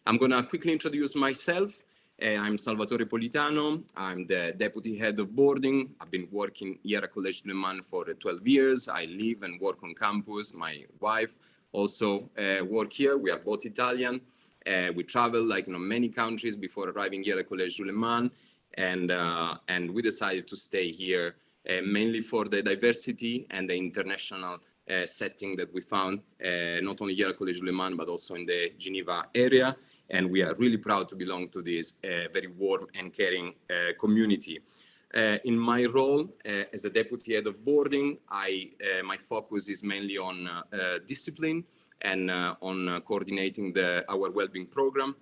I'm going to quickly introduce myself. I'm Salvatore Politano. I'm the Deputy Head of Boarding. I've been working here at Collège du Léman for 12 years. I live and work on campus. My wife also work here. We are both Italian. We travel many countries before arriving here at Collège du Léman. And we decided to stay here mainly for the diversity and the international setting that we found, not only here at Collège du Léman, but also in the Geneva area. And we are really proud to belong to this very warm and caring community. In my role as a deputy head of boarding, my focus is mainly on discipline and on coordinating our well-being program.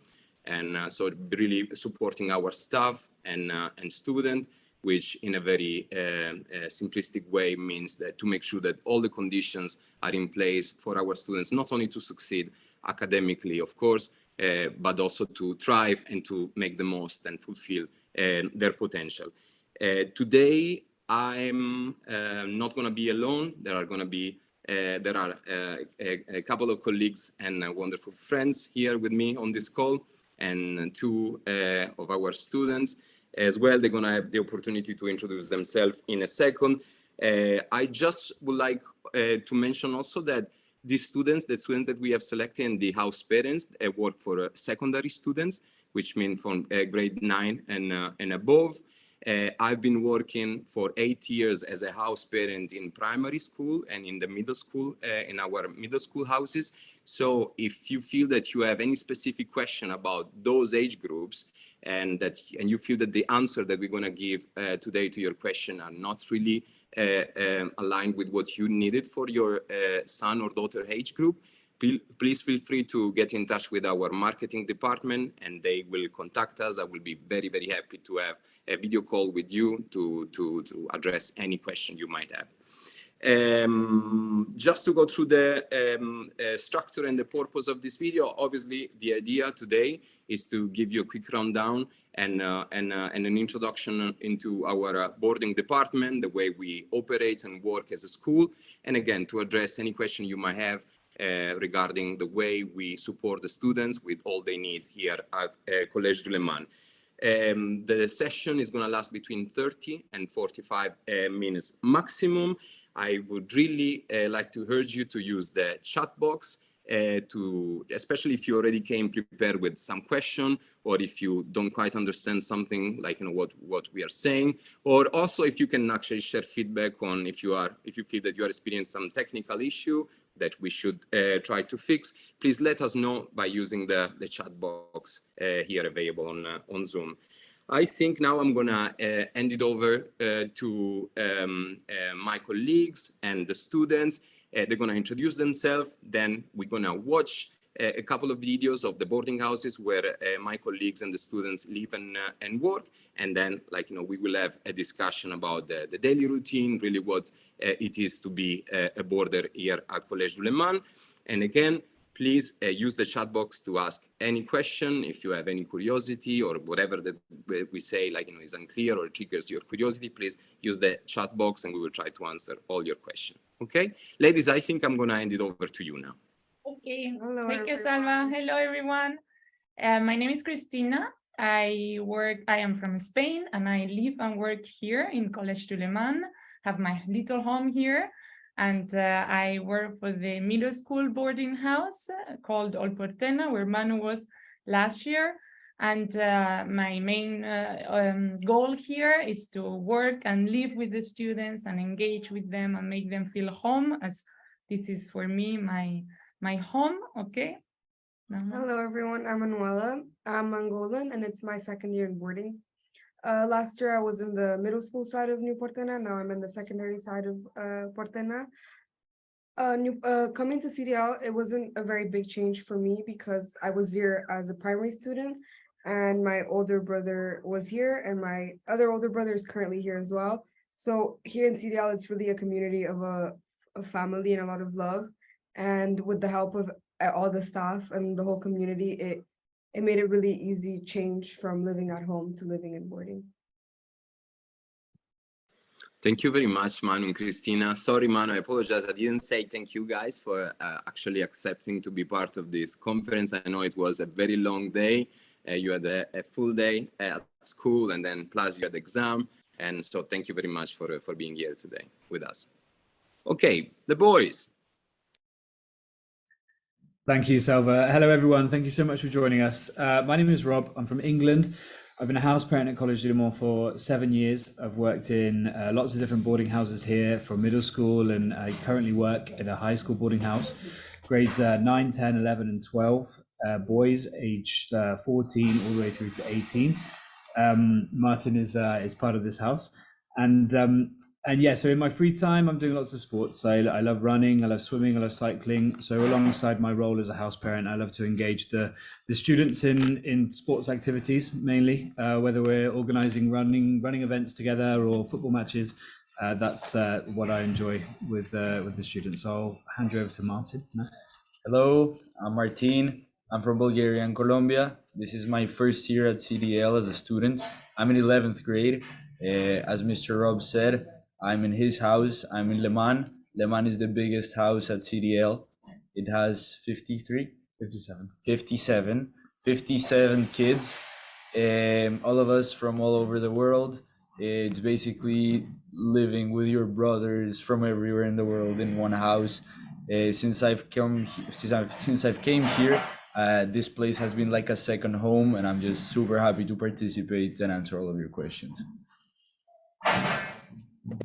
And so really supporting our staff and students, which in a very simplistic way means that to make sure that all the conditions are in place for our students, not only to succeed academically, of course, but also to thrive and to make the most and fulfill their potential. Today, I'm not going to be alone. There are a couple of colleagues and wonderful friends here with me on this call, and two of our students as well. They're going to have the opportunity to introduce themselves in a second. I just would like to mention also that the students that we have selected and the house parents work for secondary students, which means from grade 9 and above. I've been working for 8 years as a house parent in primary school and in the middle school, in our middle school houses. So if you feel that you have any specific question about those age groups and you feel that the answer that we're going to give today to your question are not really aligned with what you needed for your son or daughter age group, please feel free to get in touch with our marketing department and they will contact us. I will be very, very happy to have a video call with you to address any question you might have. Just to go through the structure and the purpose of this video, obviously the idea today is to give you a quick rundown and an introduction into our boarding department, the way we operate and work as a school, and again, to address any question you might have regarding the way we support the students with all they need here at Collège du Léman. The session is going to last between 30 and 45 minutes maximum. I would really like to urge you to use the chat box especially if you already came prepared with some question, or if you don't quite understand something like what we are saying, or also if you can actually share feedback on if you feel that you are experiencing some technical issue that we should try to fix, please let us know by using the chat box here available on Zoom. I think now I'm gonna hand it over to my colleagues and the students. They're gonna introduce themselves, then we're gonna watch a couple of videos of the boarding houses where my colleagues and the students live and work, and then we will have a discussion about the daily routine, really what it is to be a boarder here at Collège du Léman. And again, please use the chat box to ask any question. If you have any curiosity or whatever that we say is unclear or triggers your curiosity, please use the chat box and we will try to answer all your questions. Okay, ladies, I think I'm going to hand it over to you now. Okay, thank you, Salva. Hello, everyone. My name is Cristina. I am from Spain and I live and work here in Collège du Léman, have my little home here. And I work for the middle school boarding house called Olportena, where Manu was last year. And my main goal here is to work and live with the students and engage with them and make them feel home, as this is for me my home. Okay. Hello, everyone. I'm Manuela. I'm Angolan, and it's my second year in boarding. Last year, I was in the middle school side of New Portena. Now I'm in the secondary side of Portena. Coming to CDL, it wasn't a very big change for me because I was here as a primary student and my older brother was here and my other older brother is currently here as well. So here in CDL, it's really a community of a family and a lot of love. And with the help of all the staff and the whole community, it made a really easy change from living at home to living in boarding. Thank you very much, Manu and Christina. Sorry, Manu, I apologize. I didn't say thank you guys for actually accepting to be part of this conference. I know it was a very long day. You had a full day at school, and then plus you had exam. And so thank you very much for being here today with us. Okay, the boys. Thank you, Salva. Hello, everyone. Thank you so much for joining us. My name is Rob. I'm from England. I've been a house parent at Collège du Léman for 7 years. I've worked in lots of different boarding houses here from middle school, and I currently work in a high school boarding house, grades 9, 10, 11, and 12, boys aged 14 all the way through to 18. Martin is part of this house. And yeah, so in my free time, I'm doing lots of sports. I love running, I love swimming, I love cycling. So alongside my role as a house parent, I love to engage the students in sports activities, mainly, whether we're organizing running events together or football matches. That's what I enjoy with the students. So I'll hand you over to Martin now. Hello, I'm Martin. I'm from Bulgaria and Colombia. This is my first year at CDL as a student. I'm in 11th grade. As Mr. Rob said, I'm in his house. I'm in Léman. Léman is the biggest house at CDL. It has 57 kids. All of us from all over the world. It's basically living with your brothers from everywhere in the world in one house. Since I've came here, this place has been like a second home, and I'm just super happy to participate and answer all of your questions.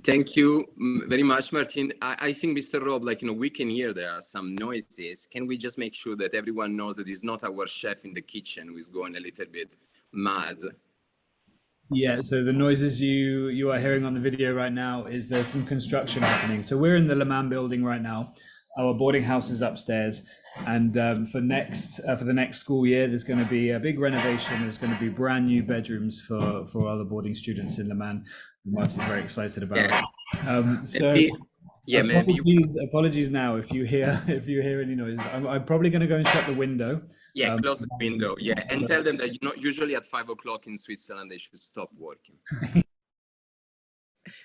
Thank you very much, Martin. I think, Mr. Rob, we can hear there are some noises. Can we just make sure that everyone knows that it's not our chef in the kitchen who is going a little bit mad? Yeah, so the noises you are hearing on the video right now is there's some construction happening. So we're in the Léman building right now. Our boarding house is upstairs, and for the next school year, there's going to be a big renovation. There's going to be brand new bedrooms for all the boarding students in Léman. Martin's very excited about it. So yeah, apologies now if you hear any noise. I'm probably going to go and shut the window. Yeah, close the window. Yeah, and tell them that usually at 5 o'clock in Switzerland they should stop working.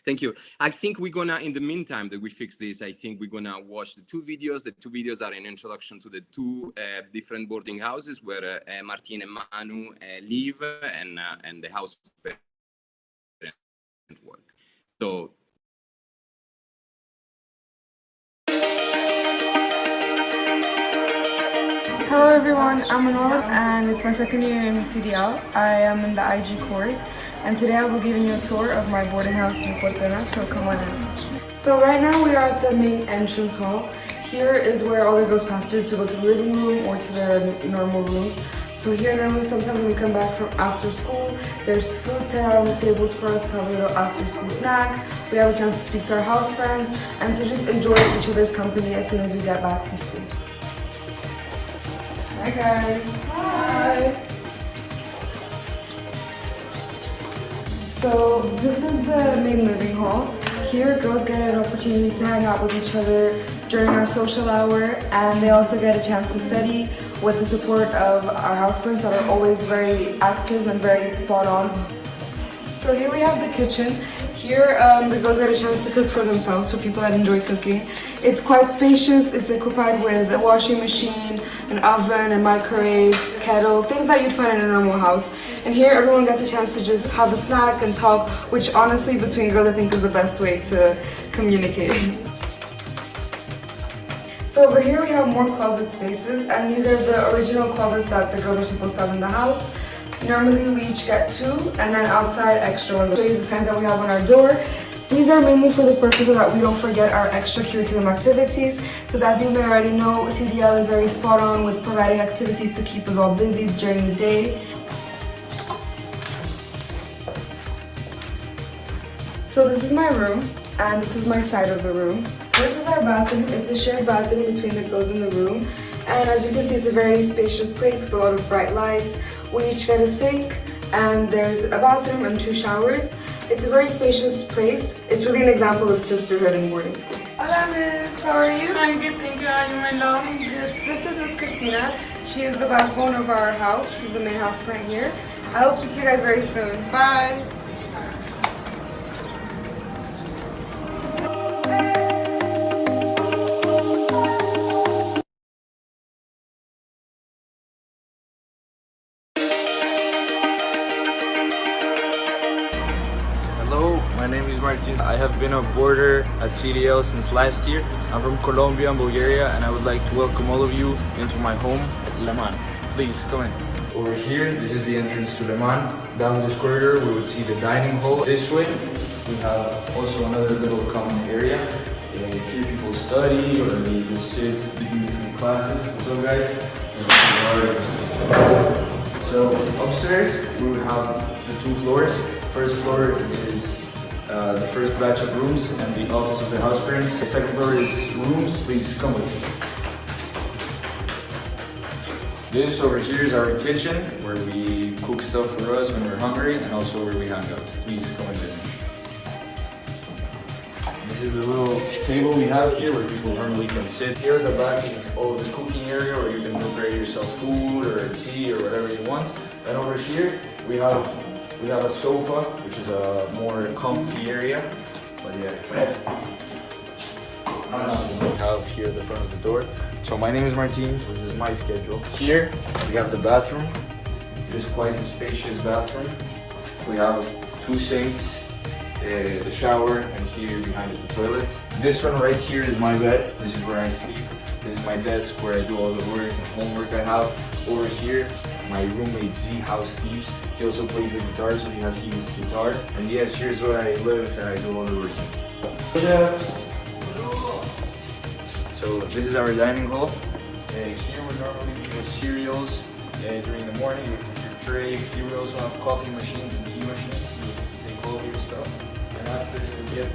Thank you. I think we're gonna, in the meantime that we fix this, I think we're gonna watch the two videos. The two videos are an introduction to the two different boarding houses where Martin and Manu live and the house work. So. Hello everyone, I'm Manuela and it's my second year in CDL. I am in the IG course and today I will be giving you a tour of my boarding house in Portena, so come on in. So right now we are at the main entrance hall. Here is where all the girls pass through to go to the living room or to their normal rooms. So here normally sometimes when we come back from after school, there's food set out on the tables for us to have a little after school snack. We have a chance to speak to our house friends and to just enjoy each other's company as soon as we get back from school. Hi guys. Hi. So this is the main living hall. Here girls get an opportunity to hang out with each other during our social hour, and they also get a chance to study with the support of our house parents that are always very active and very spot on. So here we have the kitchen. Here the girls get a chance to cook for themselves, for people that enjoy cooking. It's quite spacious. It's occupied with a washing machine, an oven, a microwave, kettle, things that you'd find in a normal house. And here everyone gets a chance to just have a snack and talk, which honestly between girls I think is the best way to communicate. So over here we have more closet spaces, and these are the original closets that the girls are supposed to have in the house. Normally we each get 2, and then outside extra ones. I'll show you the signs that we have on our door. These are mainly for the purpose that we don't forget our extracurricular activities, because as you may already know, CDL is very spot on with providing activities to keep us all busy during the day. So this is my room, and this is my side of the room. This is our bathroom. It's a shared bathroom between the girls in the room. And as you can see, it's a very spacious place with a lot of bright lights. We each get a sink, and there's a bathroom and 2 showers. It's a very spacious place. It's really an example of sisterhood in boarding school. Hola, Miss. How are you? I'm good, thank you. Are you, my love? Good. This is Miss Christina. She is the backbone of our house. She's the main house parent here. I hope to see you guys very soon. Bye. My name is Martin. I have been a boarder at CDL since last year. I'm from Colombia and Bulgaria, and I would like to welcome all of you into my home at Léman. Please come in. Over here, this is the entrance to Léman. Down this corridor, we would see the dining hall. This way, we have also another little common area. Here people study or they just sit in between classes. What's up, guys? So upstairs, we would have the 2 floors. First floor is the first batch of rooms and the office of the house parents. The second floor is rooms. Please come with me. This over here is our kitchen, where we cook stuff for us when we're hungry, and also where we hang out. Please come and visit me. This is the little table we have here where people normally can sit. Here at the back is all the cooking area where you can prepare yourself food or tea or whatever you want. And over here we have a sofa, which is a more comfy area. But yeah, we have here at the front of the door. So my name is Martin, so this is my schedule. Here we have the bathroom. This is quite a spacious bathroom. We have 2 sinks, the shower, and here behind is the toilet. This one right here is my bed. This is where I sleep. This is my desk where I do all the work and homework I have. Over here, my roommate Z House Steves. He also plays the guitar, so he has his guitar. And yes, here's where I live and I do all the work. So this is our dining hall. Here we normally give cereals during the morning. You put your tray. Here we also have coffee machines and tea machines. You take all of your stuff. And after you get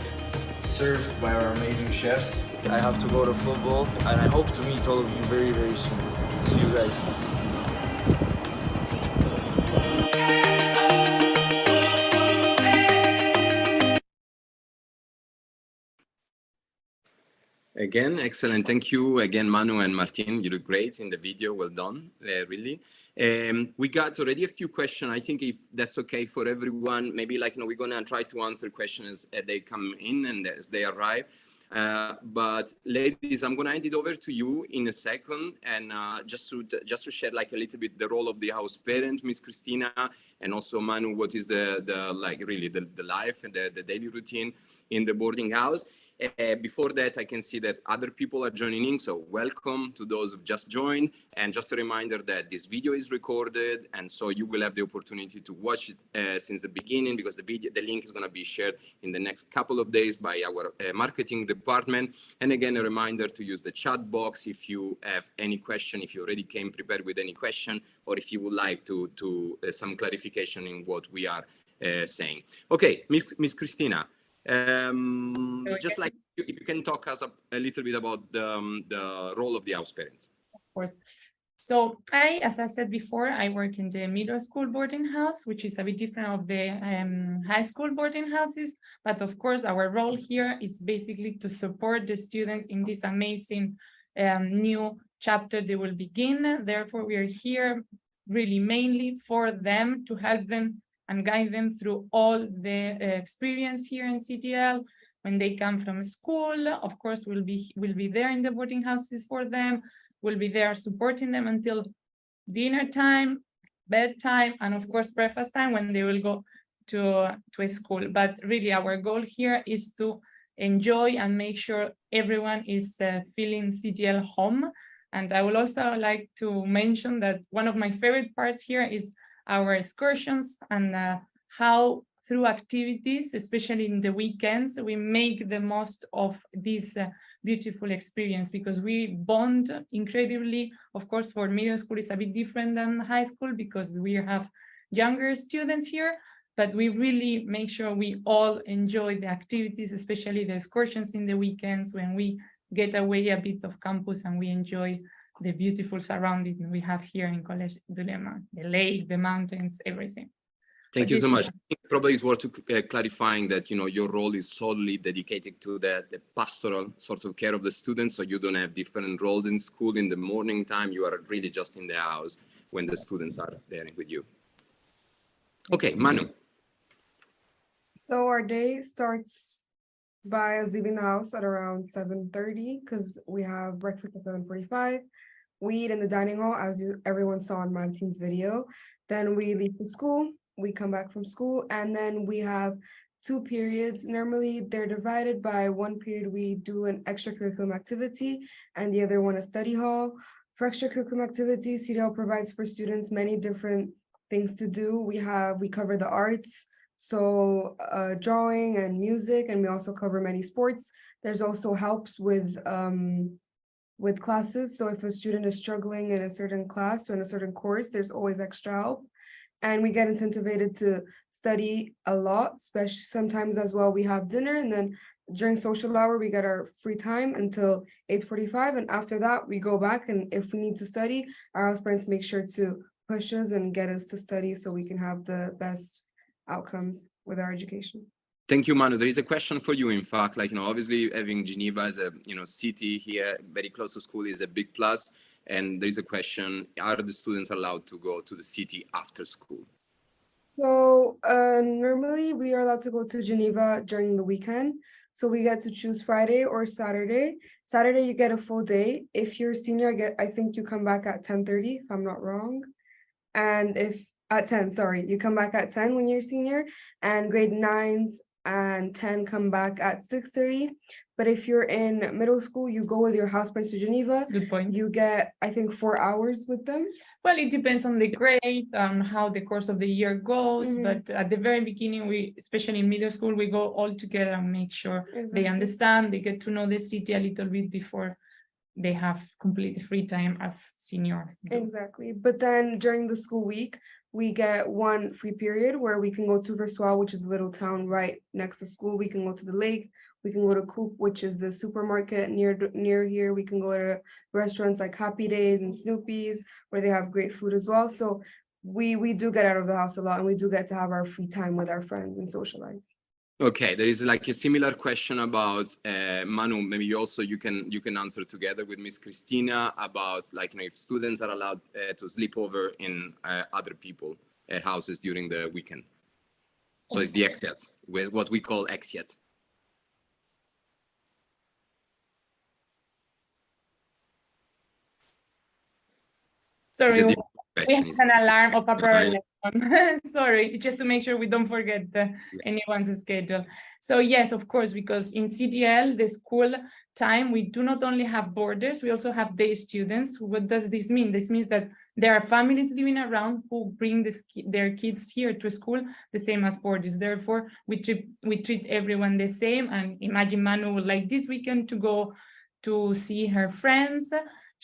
served by our amazing chefs. I have to go to football and I hope to meet all of you very, very soon. See you guys. Again, excellent. Thank you again, Manu and Martin. You look great in the video. Well done, really. We got already a few questions. I think if that's okay for everyone, maybe we're gonna try to answer questions as they come in and as they arrive. But ladies, I'm gonna hand it over to you in a second, and just to share a little bit the role of the house parent, Miss Christina, and also Manu, what is the life and the daily routine in the boarding house. Before that, I can see that other people are joining in, so welcome to those who've just joined. And just a reminder that this video is recorded, and so you will have the opportunity to watch it since the beginning, because the link is going to be shared in the next couple of days by our marketing department. And again, a reminder to use the chat box if you have any question, if you already came prepared with any question, or if you would like to some clarification in what we are saying. Okay, Miss Christina. Just if you can talk us a little bit about the role of the house parent. Of course. So as I said before, I work in the middle school boarding house, which is a bit different of the high school boarding houses. But of course, our role here is basically to support the students in this amazing new chapter they will begin. Therefore, we are here really mainly for them, to help them and guide them through all the experience here in CTL. When they come from school, of course, we'll be there in the boarding houses for them. We'll be there supporting them until dinner time, bedtime, and of course, breakfast time when they will go to a school. But really, our goal here is to enjoy and make sure everyone is feeling CTL home. And I would also like to mention that one of my favorite parts here is our excursions, and how through activities, especially in the weekends, we make the most of this beautiful experience, because we bond incredibly. Of course, for middle school is a bit different than high school because we have younger students here, but we really make sure we all enjoy the activities, especially the excursions in the weekends, when we get away a bit of campus and we enjoy the beautiful surrounding we have here in Collège du Léman, the lake, the mountains, everything. Thank you so much. I think probably it's worth clarifying that your role is solely dedicated to the pastoral sort of care of the students, so you don't have different roles in school. In the morning time, you are really just in the house when the students are there with you. Okay, Manu. So our day starts by us leaving the house at around 7:30, because we have breakfast at 7:45. We eat in the dining hall, as everyone saw in Martin's video. Then we leave for school. We come back from school, and then we have 2 periods. Normally they're divided by one period we do an extracurricular activity and the other one a study hall. For extracurricular activity, CDL provides for students many different things to do. We cover the arts, so drawing and music, and we also cover many sports. There's also helps with classes. So if a student is struggling in a certain class or in a certain course, there's always extra help. And we get incentivized to study a lot, especially sometimes as well. We have dinner, and then during social hour, we get our free time until 8:45. And after that, we go back. And if we need to study, our house parents make sure to push us and get us to study so we can have the best outcomes with our education. Thank you, Manu. There is a question for you. In fact, obviously having Geneva as a, city here, very close to school is a big plus. And there is a question, are the students allowed to go to the city after school? So normally we are allowed to go to Geneva during the weekend. So we get to choose Friday or Saturday. Saturday, you get a full day. If you're a senior, I think you come back at 10:30, if I'm not wrong. And if at 10, sorry, you come back at 10 when you're senior, and grade 9s and 10 come back at 6:30. But if you're in middle school, you go with your house parents to Geneva. Good point. You get, I think, 4 hours with them. Well, it depends on the grade, on how the course of the year goes. But at the very beginning, especially in middle school, we go all together and make sure they understand, they get to know the city a little bit before they have complete free time as senior. Exactly. But then during the school week, we get one free period where we can go to Versoix, which is a little town right next to school. We can go to the lake. We can go to Coop, which is the supermarket near here. We can go to restaurants like Happy Days and Snoopy's, where they have great food as well. So we do get out of the house a lot, and we do get to have our free time with our friends and socialize. Okay, there is a similar question about Manu. Maybe you can answer together with Miss Christina about if students are allowed to sleep over in other people houses during the weekend. So it's the exits, what we call exits. Sorry, we have an alarm of a problem. Sorry, just to make sure we don't forget anyone's schedule. So yes, of course, because in CDL, the school time, we do not only have boarders, we also have day students. What does this mean? This means that there are families living around who bring their kids here to school, the same as boarders. Therefore, we treat everyone the same. And imagine Manu would like this weekend to go to see her friends.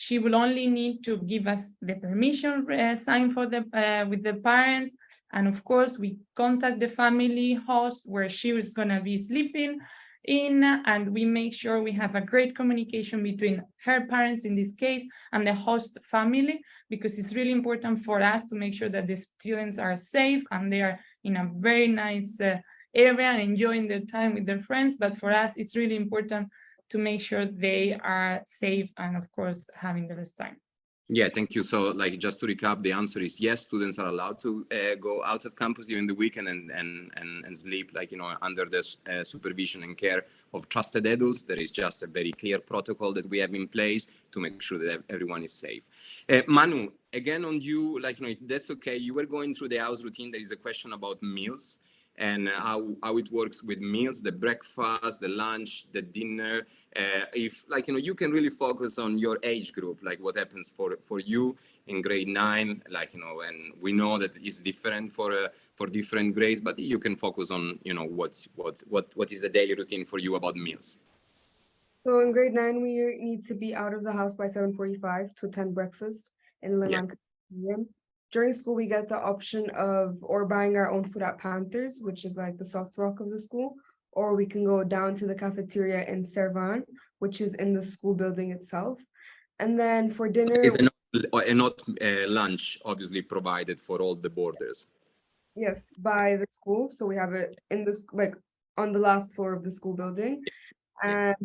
She will only need to give us the permission sign for with the parents. And of course, we contact the family host where she is gonna be sleeping in, and we make sure we have a great communication between her parents in this case and the host family, because it's really important for us to make sure that the students are safe and they are in a very nice area and enjoying their time with their friends. But for us, it's really important to make sure they are safe and, of course, having the best time. Yeah, thank you. So, just to recap, the answer is yes, students are allowed to go out of campus during the weekend and sleep, under the supervision and care of trusted adults. There is just a very clear protocol that we have in place to make sure that everyone is safe. Manu, again on you, if that's okay, you were going through the house routine. There is a question about meals and how it works with meals, the breakfast, the lunch, the dinner. If you can really focus on your age group, what happens for you in grade 9, and we know that it's different for different grades, but you can focus on what is the daily routine for you about meals. So in grade 9, we need to be out of the house by 7:45 to attend breakfast in Léman. During school, we get the option of buying our own food at Panthers, which is like the soft rock of the school, or we can go down to the cafeteria in Servan, which is in the school building itself. And then for dinner, is not lunch obviously provided for all the boarders? Yes, by the school. So we have it in this on the last floor of the school building. And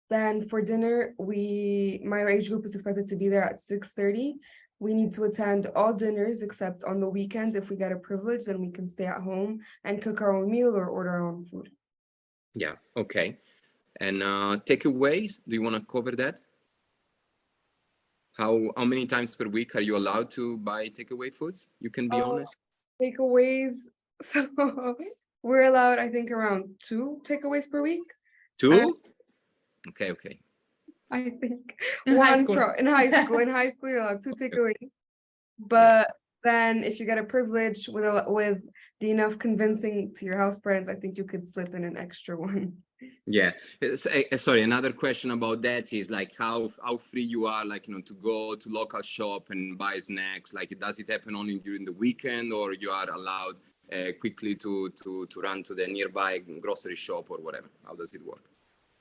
then for dinner, my age group is expected to be there at 6:30. We need to attend all dinners except on the weekends. If we get a privilege, then we can stay at home and cook our own meal or order our own food. Yeah, okay. And takeaways, do you want to cover that? How many times per week are you allowed to buy takeaway foods? You can be honest. Takeaways. So We're allowed, I think, around 2 takeaways per week. 2? Okay. I think In high school. in high school. In high school, you're allowed 2 takeaways. But then, if you get a privilege with the enough convincing to your house parents, I think you could slip in an extra one. Yeah. Sorry, another question about that is like how free you are, like, to go to local shop and buy snacks. Like, does it happen only during the weekend, or you are allowed quickly to run to the nearby grocery shop or whatever? How does it work?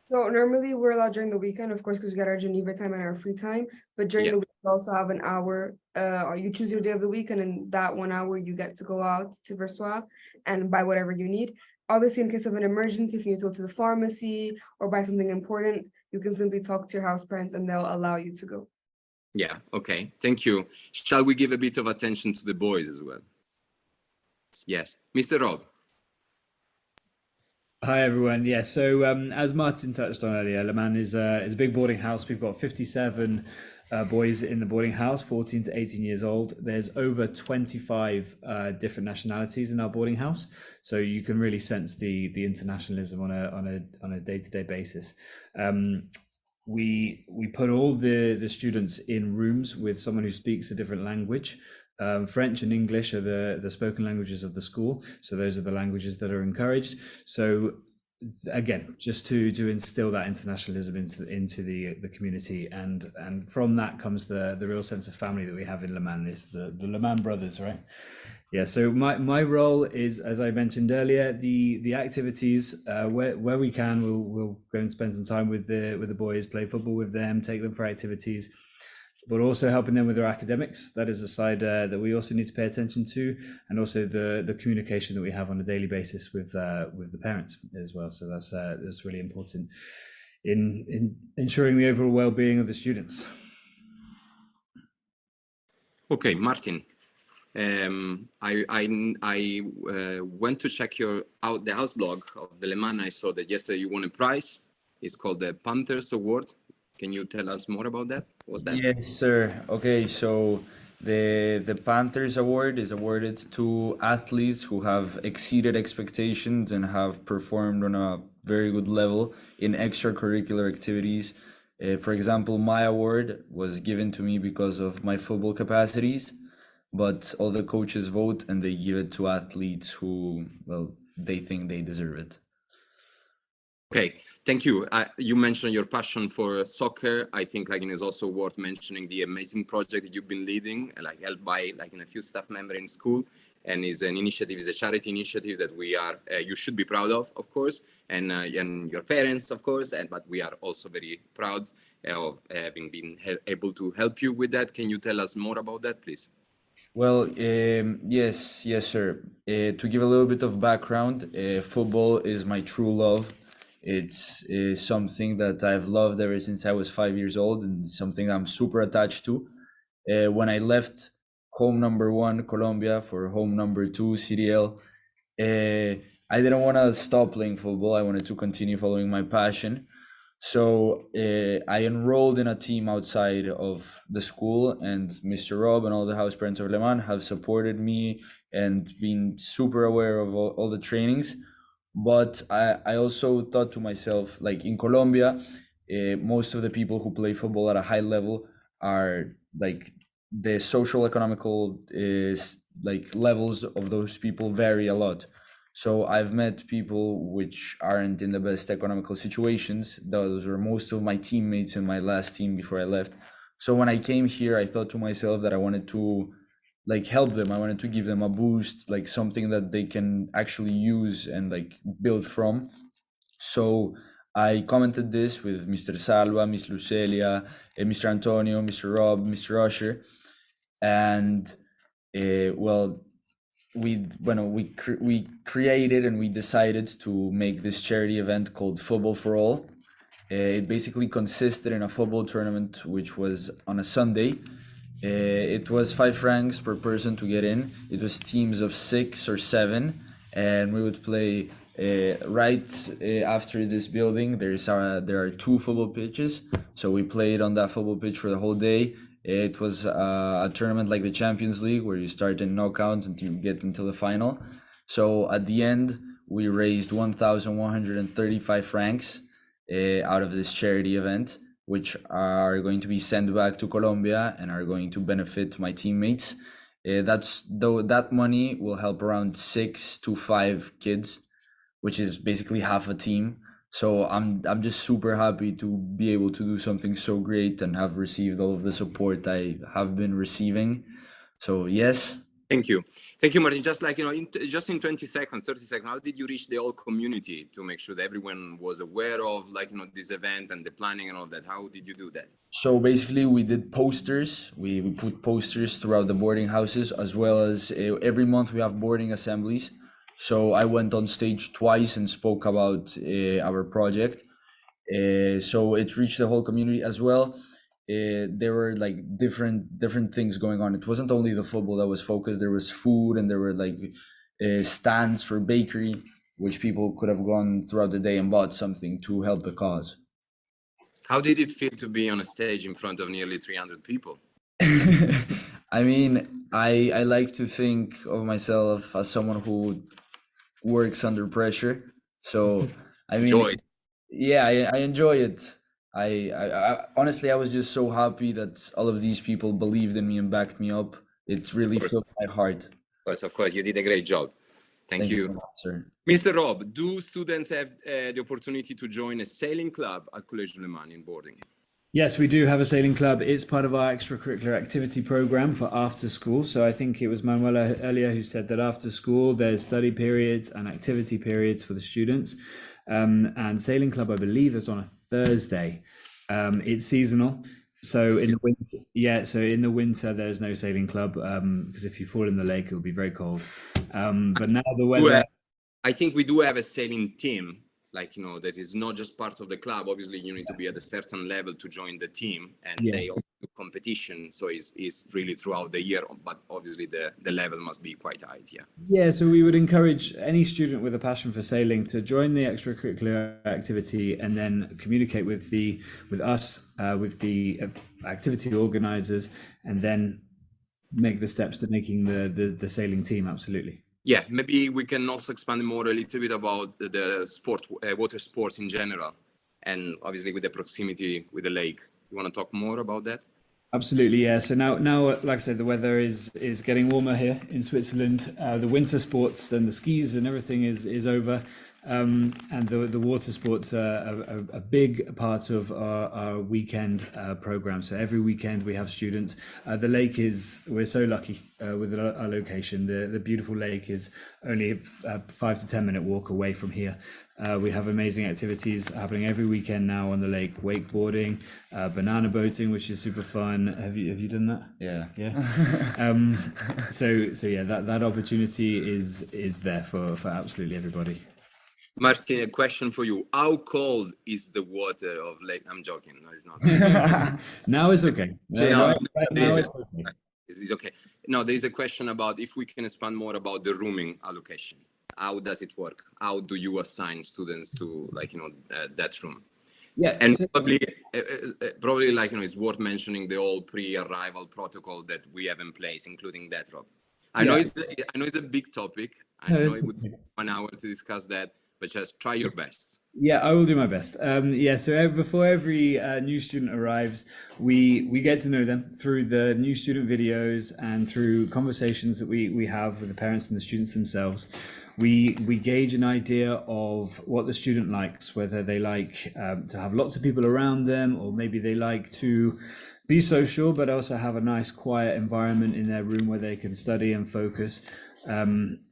So normally we're allowed during the weekend, of course, because we got our Geneva time and our free time. But during the week, we also have an hour, or you choose your day of the week, and in that 1 hour, you get to go out to Versoix and buy whatever you need. Obviously, in case of an emergency, if you need to go to the pharmacy or buy something important, you can simply talk to your house parents and they'll allow you to go. Yeah, okay, thank you. Shall we give a bit of attention to the boys as well? Yes, Mr. Rob. Hi everyone. Yeah, so as Martin touched on earlier, Léman is a big boarding house. We've got 57 boys in the boarding house, 14 to 18 years old. There's over 25 different nationalities in our boarding house, so you can really sense the internationalism on a day-to-day basis. We put all the students in rooms with someone who speaks a different language. French and English are the spoken languages of the school, so those are the languages that are encouraged. So again, just to instill that internationalism into the community, and from that comes the real sense of family that we have in Léman. Is the Léman brothers, right? Yeah, so my role is, as I mentioned earlier, the activities where we can, we'll go and spend some time with the boys, play football with them, take them for activities, but also helping them with their academics. That is a side that we also need to pay attention to, and also the communication that we have on a daily basis with the parents as well. So that's really important in ensuring the overall well-being of the students. Okay, Martin. I went to check out the house blog of the Léman. I saw that yesterday you won a prize. It's called the Panthers Award. Can you tell us more about that? What's that? Yes, sir. Okay, so the Panthers Award is awarded to athletes who have exceeded expectations and have performed on a very good level in extracurricular activities. For example, my award was given to me because of my football capacities, but all the coaches vote and they give it to athletes who, well, they think they deserve it. Okay, thank you. You mentioned your passion for soccer. I think it's also worth mentioning the amazing project that you've been leading, helped by a few staff members in school, and is an initiative, is a charity initiative that we are, you should be proud of course, and your parents, of course, but we are also very proud of having been able to help you with that. Can you tell us more about that, please? Well, yes, sir. To give a little bit of background, football is my true love. It's something that I've loved ever since I was 5 years old, and something I'm super attached to. When I left home number 1, Colombia, for home number 2, CDL, I didn't want to stop playing football. I wanted to continue following my passion. So I enrolled in a team outside of the school, and Mr. Rob and all the house parents of Léman have supported me and been super aware of all the trainings. But I also thought to myself, like in Colombia, most of the people who play football at a high level are like the social economical levels of those people vary a lot. So I've met people which aren't in the best economical situations. Those were most of my teammates in my last team before I left. So when I came here, I thought to myself that I wanted to help them. I wanted to give them a boost, something that they can actually use and build from. So I commented this with Mr. Salva, Miss Lucelia, Mr. Antonio, Mr. Rob, Mr. Usher, and we created and we decided to make this charity event called Football for All. It basically consisted in a football tournament, which was on a Sunday. It was 5 francs per person to get in. It was teams of 6 or 7, and we would play right after this building. There are 2 football pitches, so we played on that football pitch for the whole day. It was a tournament like the Champions League, where you start in knockouts and you get into the final. So at the end, we raised 1,135 francs out of this charity event, which are going to be sent back to Colombia and are going to benefit my teammates. That money will help around 6 to 5 kids, which is basically half a team. So I'm just super happy to be able to do something so great and have received all of the support I have been receiving. So yes. Thank you, Martin. Just like, just in 20 seconds, 30 seconds, how did you reach the whole community to make sure that everyone was aware of, like, this event and the planning and all that? How did you do that? So basically we did posters. We put posters throughout the boarding houses, as well as every month we have boarding assemblies. So I went on stage twice and spoke about our project. So it reached the whole community as well. There were like different things going on. It wasn't only the football that was focused. There was food, and there were like stands for bakery, which people could have gone throughout the day and bought something to help the cause. How did it feel to be on a stage in front of nearly 300 people? I mean, I like to think of myself as someone who works under pressure. So I mean, Enjoy it. Yeah, I enjoy it. I honestly, I was just so happy that all of these people believed in me and backed me up. It really filled my heart. Of course, you did a great job. Thank you. So much, sir. Mr. Rob, do students have the opportunity to join a sailing club at Collège du Léman in boarding? Yes, we do have a sailing club. It's part of our extracurricular activity program for after school. So I think it was Manuela earlier who said that after school, there's study periods and activity periods for the students. And sailing club, I believe, is on a Thursday. It's seasonal. So in the winter, so in the winter, there's no sailing club because if you fall in the lake, it'll be very cold. But now the weather... I think we do have a sailing team, like, that is not just part of the club. Obviously, you need to be at a certain level to join the team, and they also do competition. So it's really throughout the year, but obviously the level must be quite high. Yeah, so we would encourage any student with a passion for sailing to join the extracurricular activity and then communicate with us, with the activity organizers, and then make the steps to making the sailing team. Absolutely. Yeah, maybe we can also expand more a little bit about the sport, water sports in general, and obviously with the proximity with the lake. You want to talk more about that? Absolutely, yeah. So now, like I said, the weather is getting warmer here in Switzerland. The winter sports and the skis and everything is over. And the water sports are a big part of our weekend program. So every weekend we have students. The lake we're so lucky with our location. The beautiful lake is only a 5 to 10 minute walk away from here. We have amazing activities happening every weekend now on the lake: wakeboarding, banana boating, which is super fun. Have you done that? Yeah. So yeah, that opportunity is there for absolutely everybody. Martin, a question for you. How cold is the water of Lake? I'm joking. No, it's not. Now it's okay. It's okay. No, there is a question about if we can expand more about the rooming allocation. How does it work? How do you assign students to, that room? Yeah, and probably it's worth mentioning the whole pre-arrival protocol that we have in place, including that, Rob. I know it's a big topic. I know it would take 1 hour to discuss that, but just try your best. Yeah, I will do my best. So before every new student arrives, we get to know them through the new student videos and through conversations that we have with the parents and the students themselves. We gauge an idea of what the student likes, whether they like to have lots of people around them, or maybe they like to be social, but also have a nice quiet environment in their room where they can study and focus.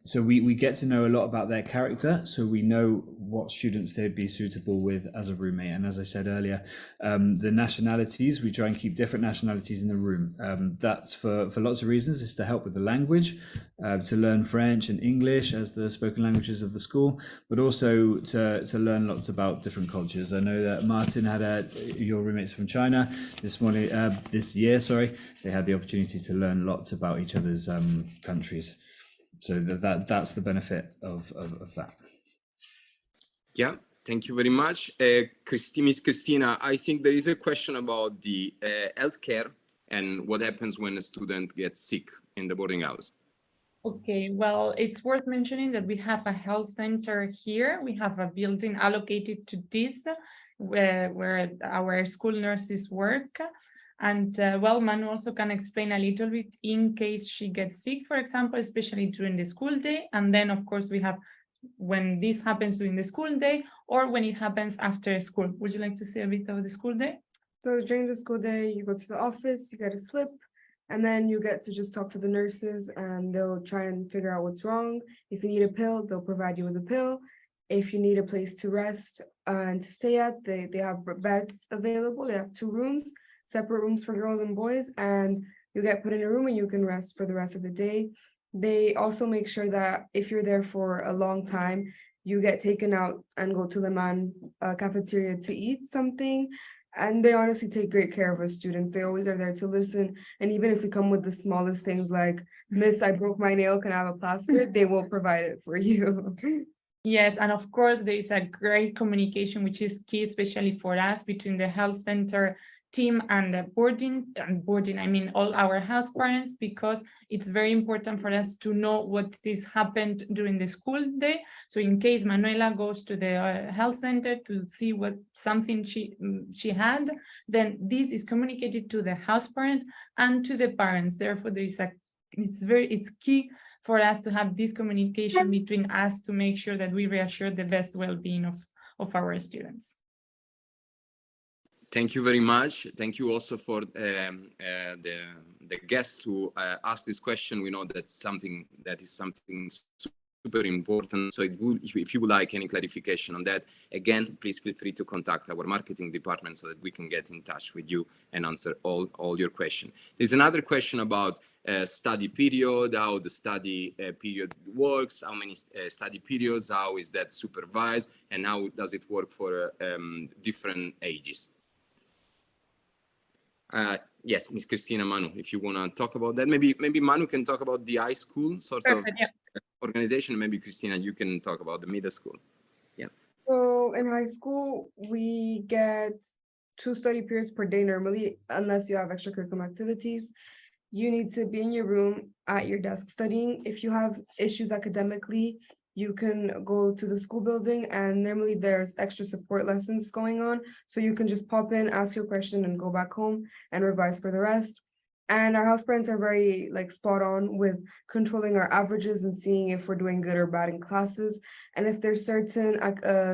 So we get to know a lot about their character, so we know what students they'd be suitable with as a roommate. And as I said earlier, the nationalities, we try and keep different nationalities in the room. That's for lots of reasons. It's to help with the language, to learn French and English as the spoken languages of the school, but also to learn lots about different cultures. I know that Martin had your roommates from China this year, they had the opportunity to learn lots about each other's countries. So that's the benefit of that. Yeah, thank you very much. Miss Christina, I think there is a question about the healthcare and what happens when a student gets sick in the boarding house. Okay, well, it's worth mentioning that we have a health center here. We have a building allocated to this, where our school nurses work. And well, Manu also can explain a little bit in case she gets sick, for example, especially during the school day. And then, of course, we have when this happens during the school day or when it happens after school. Would you like to say a bit of the school day? So during the school day, you go to the office, you get a slip, and then you get to just talk to the nurses and they'll try and figure out what's wrong. If you need a pill, they'll provide you with a pill. If you need a place to rest and to stay at, they have beds available. They have 2 rooms, separate rooms for girls and boys, and you get put in a room and you can rest for the rest of the day. They also make sure that if you're there for a long time, you get taken out and go to the Léman cafeteria to eat something. And they honestly take great care of us students. They always are there to listen. And even if we come with the smallest things like, Miss, I broke my nail, can I have a plaster? They will provide it for you. Yes, and of course, there is a great communication, which is key, especially for us, between the health center team and the boarding, I mean, all our house parents, because it's very important for us to know what this happened during the school day. So in case Manuela goes to the health center to see what something she had, then this is communicated to the house parent and to the parents. Therefore, there is it's key for us to have this communication between us to make sure that we reassure the best well-being of our students. Thank you very much. Thank you also for the guests who asked this question. We know that is something super important. So if you would like any clarification on that, again, please feel free to contact our marketing department so that we can get in touch with you and answer all your questions. There's another question about study period, how the study period works, how many study periods, how is that supervised, and how does it work for different ages. Yes, Ms. Cristina, Manu, if you want to talk about that, maybe Manu can talk about the high school sort Perfect, of yeah. organization. Maybe Cristina, you can talk about the middle school. Yeah. So in high school, we get 2 study periods per day normally, unless you have extracurricular activities. You need to be in your room at your desk studying. If you have issues academically, you can go to the school building, and normally there's extra support lessons going on. So you can just pop in, ask your question, and go back home and revise for the rest. And our house parents are very spot on with controlling our averages and seeing if we're doing good or bad in classes. And if there's certain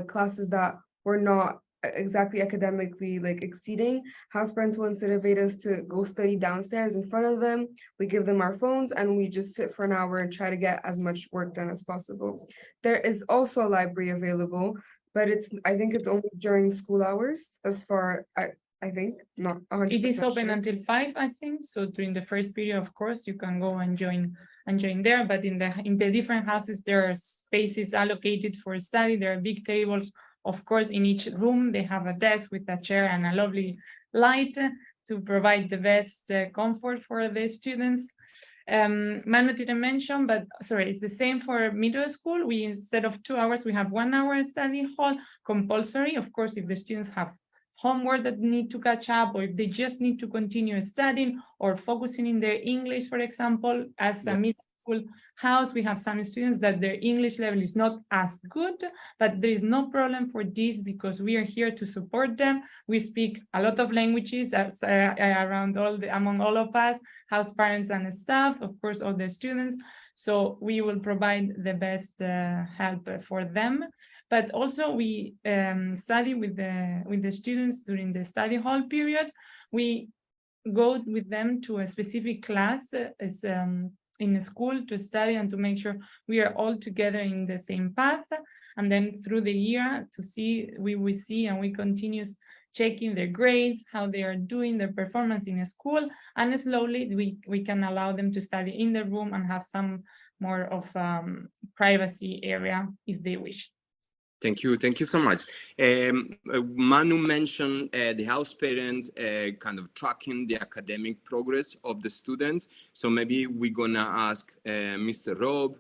classes that we're not exactly academically exceeding, house parents will invite us to go study downstairs in front of them. We give them our phones and we just sit for an hour and try to get as much work done as possible. There is also a library available, but I think it's only during school hours, as far I think, not 100%. It is open sure. until 5, I think. So during the first period, of course, you can go and join there. But in the different houses, there are spaces allocated for study. There are big tables. Of course, in each room, they have a desk with a chair and a lovely light to provide the best comfort for the students. Manu didn't mention, but sorry, it's the same for middle school. We, instead of 2 hours, we have 1 hour study hall compulsory. Of course, if the students have homework that need to catch up, or if they just need to continue studying or focusing in their English, for example, as a middle school house, we have some students that their English level is not as good, but there is no problem for this because we are here to support them. We speak a lot of languages among all of us, house parents and staff, of course, all the students. So we will provide the best help for them. But also we study with the students during the study hall period. We go with them to a specific class in a school to study and to make sure we are all together in the same path. And then through the year we see and we continue checking their grades, how they are doing their performance in a school, and slowly we can allow them to study in the room and have some more of privacy area if they wish. Thank you so much. Manu mentioned the house parents kind of tracking the academic progress of the students. So maybe we're gonna ask Mr. Rob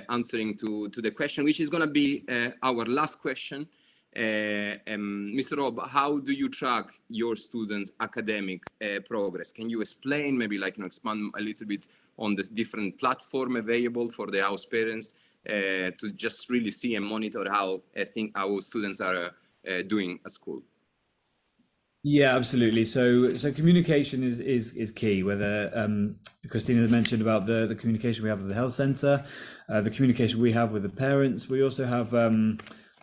answering to the question, which is gonna be our last question. Mr. Rob, how do you track your students' academic progress? Can you explain, maybe like, expand a little bit on the different platform available for the house parents to just really see and monitor how our students are doing at school? Yeah, absolutely. So communication is key. Whether Christina mentioned about the communication we have with the health center, the communication we have with the parents. We also have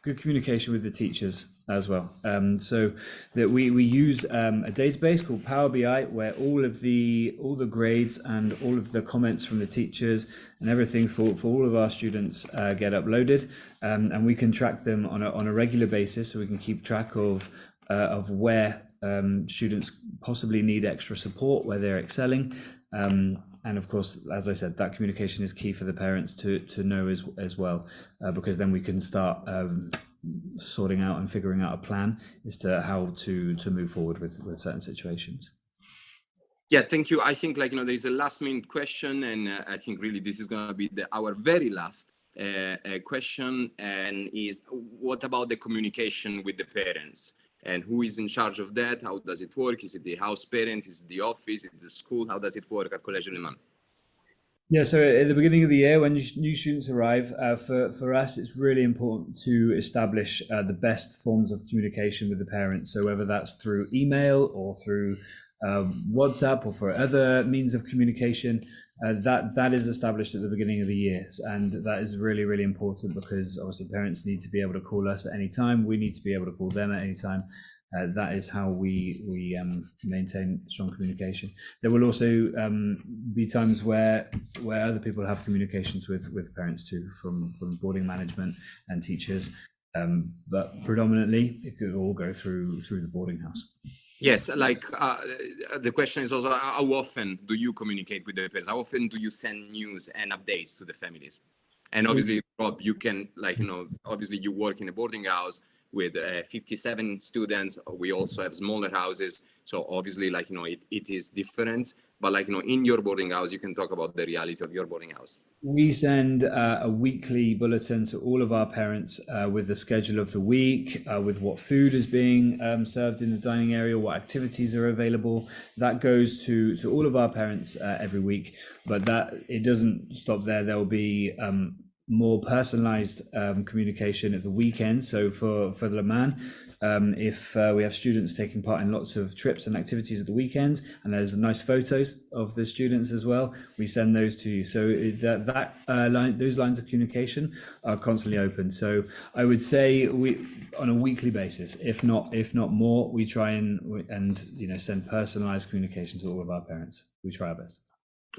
good communication with the teachers as well. So that we use a database called Power BI, where all the grades and all of the comments from the teachers and everything for all of our students get uploaded, and we can track them on a regular basis, so we can keep track of where students possibly need extra support, where they're excelling. And of course, as I said, that communication is key for the parents to know as well, because then we can start sorting out and figuring out a plan as to how to move forward with certain situations. Yeah, thank you. I think there is a last minute question, and I think really this is going to be our very last question, and is what about the communication with the parents? And who is in charge of that? How does it work? Is it the house parent? Is it the office? Is it the school? How does it work at Collège du Léman? Yeah, so at the beginning of the year, when new students arrive, for us, it's really important to establish the best forms of communication with the parents. So whether that's through email or through WhatsApp or for other means of communication, that is established at the beginning of the year. And that is really, really important, because obviously parents need to be able to call us at any time. We need to be able to call them at any time. That is how we maintain strong communication. There will also be times where other people have communications with parents too, from boarding management and teachers. But predominantly, it could all go through the boarding house. Yes, the question is also, how often do you communicate with the parents? How often do you send news and updates to the families? And obviously, Rob, you can, obviously you work in a boarding house with 57 students. We also have smaller houses. So obviously, it is different. But in your boarding house, you can talk about the reality of your boarding house. We send a weekly bulletin to all of our parents with the schedule of the week, with what food is being served in the dining area, what activities are available. That goes to all of our parents every week, but it doesn't stop there. There will be more personalized communication at the weekend. So for Le Mans, if we have students taking part in lots of trips and activities at the weekend, and there's nice photos of the students as well, we send those to you. So those lines of communication are constantly open. So I would say we, on a weekly basis, if not more, we try and send personalized communication to all of our parents. We try our best.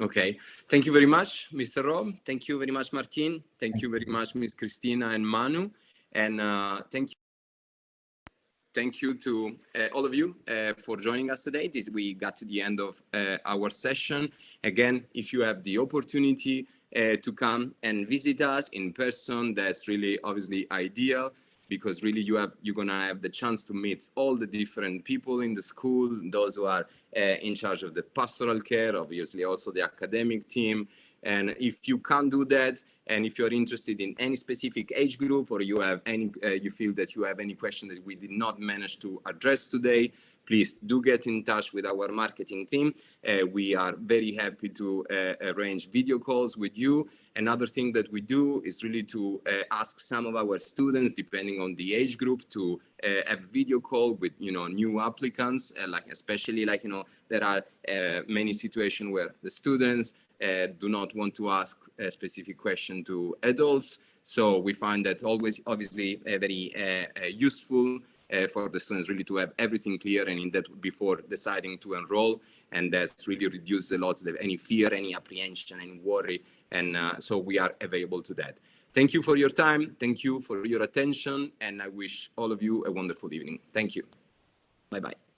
Okay, thank you very much, Mr. Rob. Thank you very much, Martin. Thank you very much, Ms. Christina and Manu. And thank you to all of you for joining us today. We got to the end of our session. Again, if you have the opportunity to come and visit us in person, that's really obviously ideal, because really you're gonna have the chance to meet all the different people in the school, those who are in charge of the pastoral care, obviously also the academic team. And if you can't do that, and if you're interested in any specific age group, or you have you feel that you have any question that we did not manage to address today, please do get in touch with our marketing team. We are very happy to arrange video calls with you. Another thing that we do is really to ask some of our students, depending on the age group, to have video call with new applicants, especially there are many situations where the students do not want to ask a specific question to adults. So we find that always obviously very useful for the students really to have everything clear and in that before deciding to enroll. And that's really reduced a lot of any fear, any apprehension, any worry. And so we are available to that. Thank you for your time. Thank you for your attention. And I wish all of you a wonderful evening. Thank you. Bye-bye.